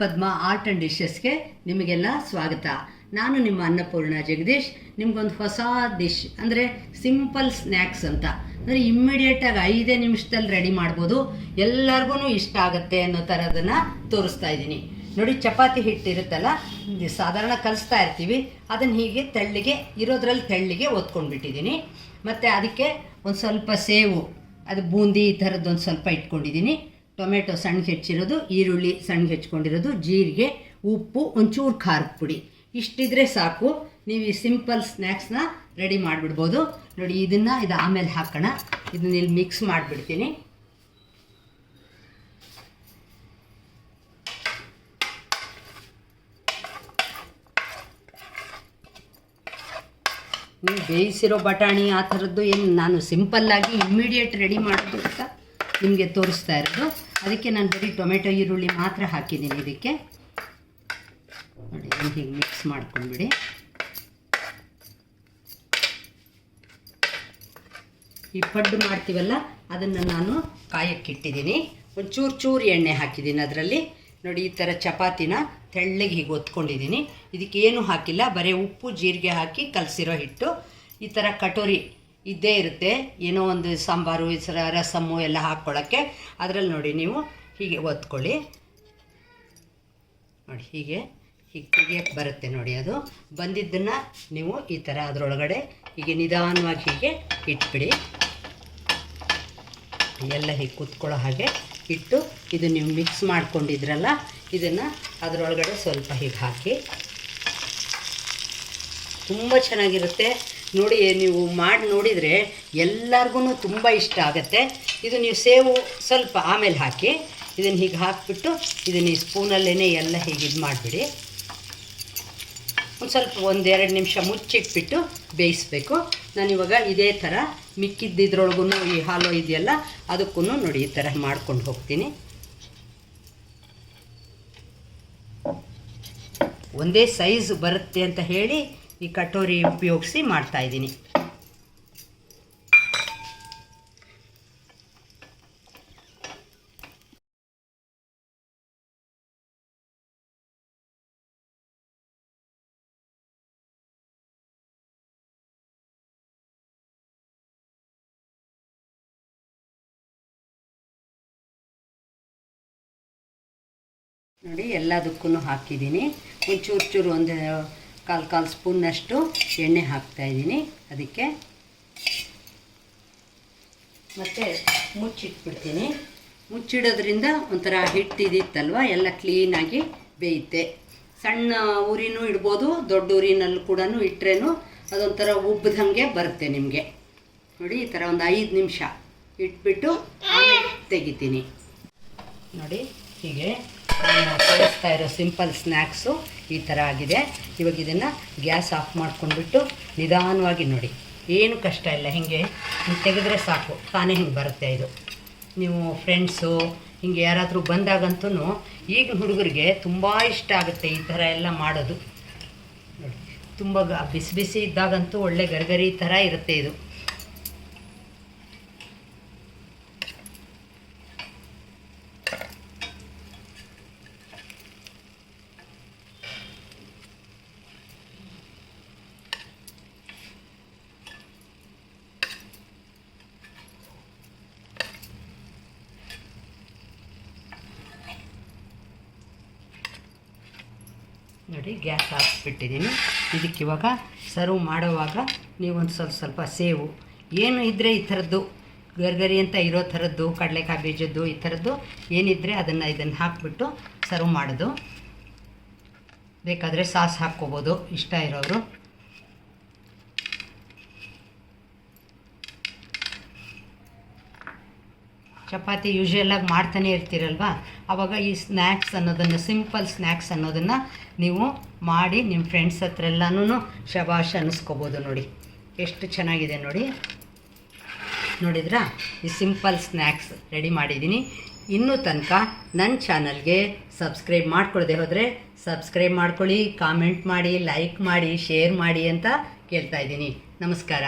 Padma art and ಡಿಶಸ್ಗೆ ನಿಮಗೆಲ್ಲ ಸ್ವಾಗತ. ನಾನು ನಿಮ್ಮ ಅನ್ನಪೂರ್ಣ ಜಗದೀಶ್. ನಿಮಗೊಂದು ಹೊಸ ಡಿಶ್ ಅಂದರೆ ಸಿಂಪಲ್ ಸ್ನ್ಯಾಕ್ಸ್ ಅಂತ, ಅಂದರೆ ಇಮ್ಮಿಡಿಯೇಟಾಗಿ 5 ನಿಮಿಷದಲ್ಲಿ ರೆಡಿ ಮಾಡ್ಬೋದು, ಎಲ್ಲರಿಗೂ ಇಷ್ಟ ಆಗುತ್ತೆ ಅನ್ನೋ ಥರದನ್ನು ತೋರಿಸ್ತಾ ಇದ್ದೀನಿ. ನೋಡಿ, ಚಪಾತಿ ಹಿಟ್ಟಿರುತ್ತಲ್ಲ, ಸಾಧಾರಣ ಕಲಿಸ್ತಾ ಇರ್ತೀವಿ, ಅದನ್ನು ಹೀಗೆ ತೆಳ್ಳಿಗೆ ಇರೋದ್ರಲ್ಲಿ ತೆಳ್ಳಿಗೆ ಒತ್ಕೊಂಡ್ಬಿಟ್ಟಿದ್ದೀನಿ. ಮತ್ತು ಅದಕ್ಕೆ ಒಂದು ಸ್ವಲ್ಪ ಸೇವು, ಅದು ಬೂಂದಿ ಈ ಥರದ್ದೊಂದು ಸ್ವಲ್ಪ ಇಟ್ಕೊಂಡಿದ್ದೀನಿ. ಟೊಮೆಟೊ ಸಣ್ಣಗೆ ಹೆಚ್ಚಿರೋದು, ಈರುಳ್ಳಿ ಸಣ್ಣಗೆ ಹೆಚ್ಕೊಂಡಿರೋದು, ಜೀರಿಗೆ, ಉಪ್ಪು, ಒಂಚೂರು ಖಾರದ ಪುಡಿ, ಇಷ್ಟಿದ್ರೆ ಸಾಕು. ನೀವು ಈ ಸಿಂಪಲ್ ಸ್ನ್ಯಾಕ್ಸ್ನ ರೆಡಿ ಮಾಡಿಬಿಡ್ಬೋದು. ನೋಡಿ, ಇದು ಆಮೇಲೆ ಹಾಕೋಣ. ಇದನ್ನ ಇಲ್ಲಿ ಮಿಕ್ಸ್ ಮಾಡಿಬಿಡ್ತೀನಿ. ನೀವು ಬೇಯಿಸಿರೋ ಬಟಾಣಿ ಆ ಥರದ್ದು ಏನು ನಾನು ಸಿಂಪಲ್ಲಾಗಿ ಇಮ್ಮಿಡಿಯೇಟ್ ರೆಡಿ ಮಾಡೋದು ಅಂತ ನಿಮಗೆ ತೋರಿಸ್ತಾ ಇರೋದು. ಅದಕ್ಕೆ ನಾನು ಬರೀ ಟೊಮೆಟೊ ಈರುಳ್ಳಿ ಮಾತ್ರ ಹಾಕಿದ್ದೀನಿ ಇದಕ್ಕೆ. ನೋಡಿ, ಹೀಗೆ ಮಿಕ್ಸ್ ಮಾಡ್ಕೊಂಡ್ಬಿಡಿ. ಈ ಪಡ್ಡು ಮಾಡ್ತೀವಲ್ಲ, ಅದನ್ನು ನಾನು ಕಾಯಕ್ಕಿಟ್ಟಿದ್ದೀನಿ. ಒಂದು ಚೂರು ಎಣ್ಣೆ ಹಾಕಿದ್ದೀನಿ ಅದರಲ್ಲಿ. ನೋಡಿ, ಈ ಥರ ಚಪಾತಿನ ತೆಳ್ಳಗೆ ಹೀಗೆ ಒತ್ಕೊಂಡಿದ್ದೀನಿ. ಇದಕ್ಕೇನು ಹಾಕಿಲ್ಲ, ಬರೀ ಉಪ್ಪು ಜೀರಿಗೆ ಹಾಕಿ ಕಲಸಿರೋ ಹಿಟ್ಟು. ಈ ಥರ ಕಟೋರಿ ಇದ್ದೇ ಇರುತ್ತೆ, ಏನೋ ಒಂದು ಸಾಂಬಾರು, ರಸಮ್ಮು ಎಲ್ಲ ಹಾಕ್ಕೊಳ್ಳೋಕ್ಕೆ. ಅದರಲ್ಲಿ ನೋಡಿ, ನೀವು ಹೀಗೆ ಒತ್ಕೊಳ್ಳಿ. ನೋಡಿ, ಹೀಗೆ ತೆಗಿಯೋಕ್ಕೆ ಬರುತ್ತೆ. ನೋಡಿ, ಅದು ಬಂದಿದ್ದನ್ನು ನೀವು ಈ ಥರ ಅದರೊಳಗಡೆ ಹೀಗೆ ನಿಧಾನವಾಗಿ ಹೀಗೆ ಇಟ್ಬಿಡಿ. ಎಲ್ಲ ಹೀಗೆ ಕೂತ್ಕೊಳ್ಳೋ ಹಾಗೆ ಇಟ್ಟು, ಇದು ನೀವು ಮಿಕ್ಸ್ ಮಾಡ್ಕೊಂಡಿದ್ರಲ್ಲ, ಇದನ್ನು ಅದರೊಳಗಡೆ ಸ್ವಲ್ಪ ಹೀಗೆ ಹಾಕಿ. ತುಂಬ ಚೆನ್ನಾಗಿರುತ್ತೆ ನೋಡಿ. ನೀವು ಮಾಡಿ ನೋಡಿದರೆ ಎಲ್ಲರಿಗೂ ತುಂಬ ಇಷ್ಟ ಆಗುತ್ತೆ. ಇದು ನೀವು ಸೇವು ಸ್ವಲ್ಪ ಆಮೇಲೆ ಹಾಕಿ, ಇದನ್ನು ಹೀಗೆ ಹಾಕಿಬಿಟ್ಟು ಇದನ್ನು ಈ ಸ್ಪೂನಲ್ಲೇ ಎಲ್ಲ ಹೀಗೆ ಇದು ಮಾಡಿಬಿಡಿ. ಒಂದು ಸ್ವಲ್ಪ 1-2 ನಿಮಿಷ ಮುಚ್ಚಿಟ್ಬಿಟ್ಟು ಬೇಯಿಸಬೇಕು. ನಾನಿವಾಗ ಇದೇ ಥರ ಮಿಕ್ಕಿದ್ದಿದ್ರೊಳಗೂ ಈ ಹಾಲು ಇದೆಯಲ್ಲ, ಅದಕ್ಕೂ ನೋಡಿ ಈ ಥರ ಮಾಡ್ಕೊಂಡು ಹೋಗ್ತೀನಿ. ಒಂದೇ ಸೈಜ್ ಬರುತ್ತೆ ಅಂತ ಹೇಳಿ ಈ ಕಟೋರಿ ಉಪಯೋಗಿಸಿ ಮಾಡ್ತಾಯಿದ್ದೀನಿ. ನೋಡಿ, ಎಲ್ಲದಕ್ಕೂ ಹಾಕಿದ್ದೀನಿ. ಒಂದು ಚೂರು ಒಂದು ಕಾಲು ಸ್ಪೂನ್ನಷ್ಟು ಎಣ್ಣೆ ಹಾಕ್ತಾಯಿದ್ದೀನಿ ಅದಕ್ಕೆ. ಮತ್ತು ಮುಚ್ಚಿಟ್ಬಿಡ್ತೀನಿ. ಮುಚ್ಚಿಡೋದ್ರಿಂದ ಒಂಥರ ಹಿಟ್ಟಿದಿತ್ತಲ್ವ, ಎಲ್ಲ ಕ್ಲೀನಾಗಿ ಬೇಯುತ್ತೆ. ಸಣ್ಣ ಉರಿನೂ ಇಡ್ಬೋದು, ದೊಡ್ಡ ಉರಿನಲ್ಲೂ ಕೂಡ ಇಟ್ಟರೇನು ಅದೊಂಥರ ಉಬ್ಬದಂಗೆ ಬರುತ್ತೆ ನಿಮಗೆ. ನೋಡಿ, ಈ ಥರ ಒಂದು 5 ನಿಮಿಷ ಇಟ್ಬಿಟ್ಟು ಆಮೇಲೆ ತೆಗಿತೀನಿ. ನೋಡಿ, ಹೀಗೆ ನಾನು ತೋರಿಸ್ತಾ ಇರೋ ಸಿಂಪಲ್ ಸ್ನ್ಯಾಕ್ಸು ಈ ಥರ ಆಗಿದೆ. ಇವಾಗ ಇದನ್ನು ಗ್ಯಾಸ್ ಆಫ್ ಮಾಡ್ಕೊಂಡ್ಬಿಟ್ಟು ನಿಧಾನವಾಗಿ, ನೋಡಿ, ಏನು ಕಷ್ಟ ಇಲ್ಲ, ಹಿಂಗೆ ತೆಗೆದ್ರೆ ಸಾಕು, ತಾನೇ ಹಿಂಗೆ ಬರುತ್ತೆ. ಇದು ನೀವು ಫ್ರೆಂಡ್ಸು ಹಿಂಗೆ ಯಾರಾದರೂ ಬಂದಾಗಂತೂ, ಈಗಿನ ಹುಡುಗರಿಗೆ ತುಂಬ ಇಷ್ಟ ಆಗುತ್ತೆ ಈ ಥರ ಎಲ್ಲ ಮಾಡೋದು. ನೋಡಿ, ತುಂಬ ಬಿಸಿ ಬಿಸಿ ಇದ್ದಾಗಂತೂ ಒಳ್ಳೆ ಗರಿಗರಿ ಥರ ಇರುತ್ತೆ ಇದು. ನೋಡಿ, ಗ್ಯಾಸ್ ಹಾಕ್ಬಿಟ್ಟಿದ್ದೀನಿ. ಇದಕ್ಕಿವಾಗ ಸರ್ವ್ ಮಾಡೋವಾಗ ನೀವೊಂದು ಸ್ವಲ್ಪ ಸೇವು ಏನು ಇದ್ದರೆ ಈ ಥರದ್ದು ಗರ್ಗರಿ ಅಂತ ಇರೋ ಥರದ್ದು, ಕಡಲೆಕಾಯಿ ಬೀಜದ್ದು ಈ ಥರದ್ದು ಏನಿದ್ದರೆ ಇದನ್ನು ಹಾಕಿಬಿಟ್ಟು ಸರ್ವ್ ಮಾಡೋದು. ಬೇಕಾದರೆ ಸಾಸ್ ಹಾಕ್ಕೋಬೋದು ಇಷ್ಟ ಇರೋರು. ಚಪಾತಿ ಯೂಶ್ವಲಾಗಿ ಮಾಡ್ತಾನೆ ಇರ್ತೀರಲ್ವ, ಆವಾಗ ಈ ಸ್ನ್ಯಾಕ್ಸ್ ಅನ್ನೋದನ್ನು, ಸಿಂಪಲ್ ಸ್ನ್ಯಾಕ್ಸ್ ಅನ್ನೋದನ್ನು ನೀವು ಮಾಡಿ ನಿಮ್ಮ ಫ್ರೆಂಡ್ಸ್ ಹತ್ರ ಎಲ್ಲನೂ ಶಬಾಷ್ ಅನ್ನಿಸ್ಕೋಬೋದು. ನೋಡಿ, ಎಷ್ಟು ಚೆನ್ನಾಗಿದೆ ನೋಡಿ. ನೋಡಿದ್ರಾ, ಈ ಸಿಂಪಲ್ ಸ್ನ್ಯಾಕ್ಸ್ ರೆಡಿ ಮಾಡಿದ್ದೀನಿ. ಇನ್ನೂ ತನಕ ನನ್ನ ಚಾನಲ್ಗೆ ಸಬ್ಸ್ಕ್ರೈಬ್ ಮಾಡ್ಕೊಳ್ಳದೆ ಹೋದರೆ ಸಬ್ಸ್ಕ್ರೈಬ್ ಮಾಡ್ಕೊಳ್ಳಿ, ಕಾಮೆಂಟ್ ಮಾಡಿ, ಲೈಕ್ ಮಾಡಿ, ಶೇರ್ ಮಾಡಿ ಅಂತ ಕೇಳ್ತಾಯಿದ್ದೀನಿ. ನಮಸ್ಕಾರ.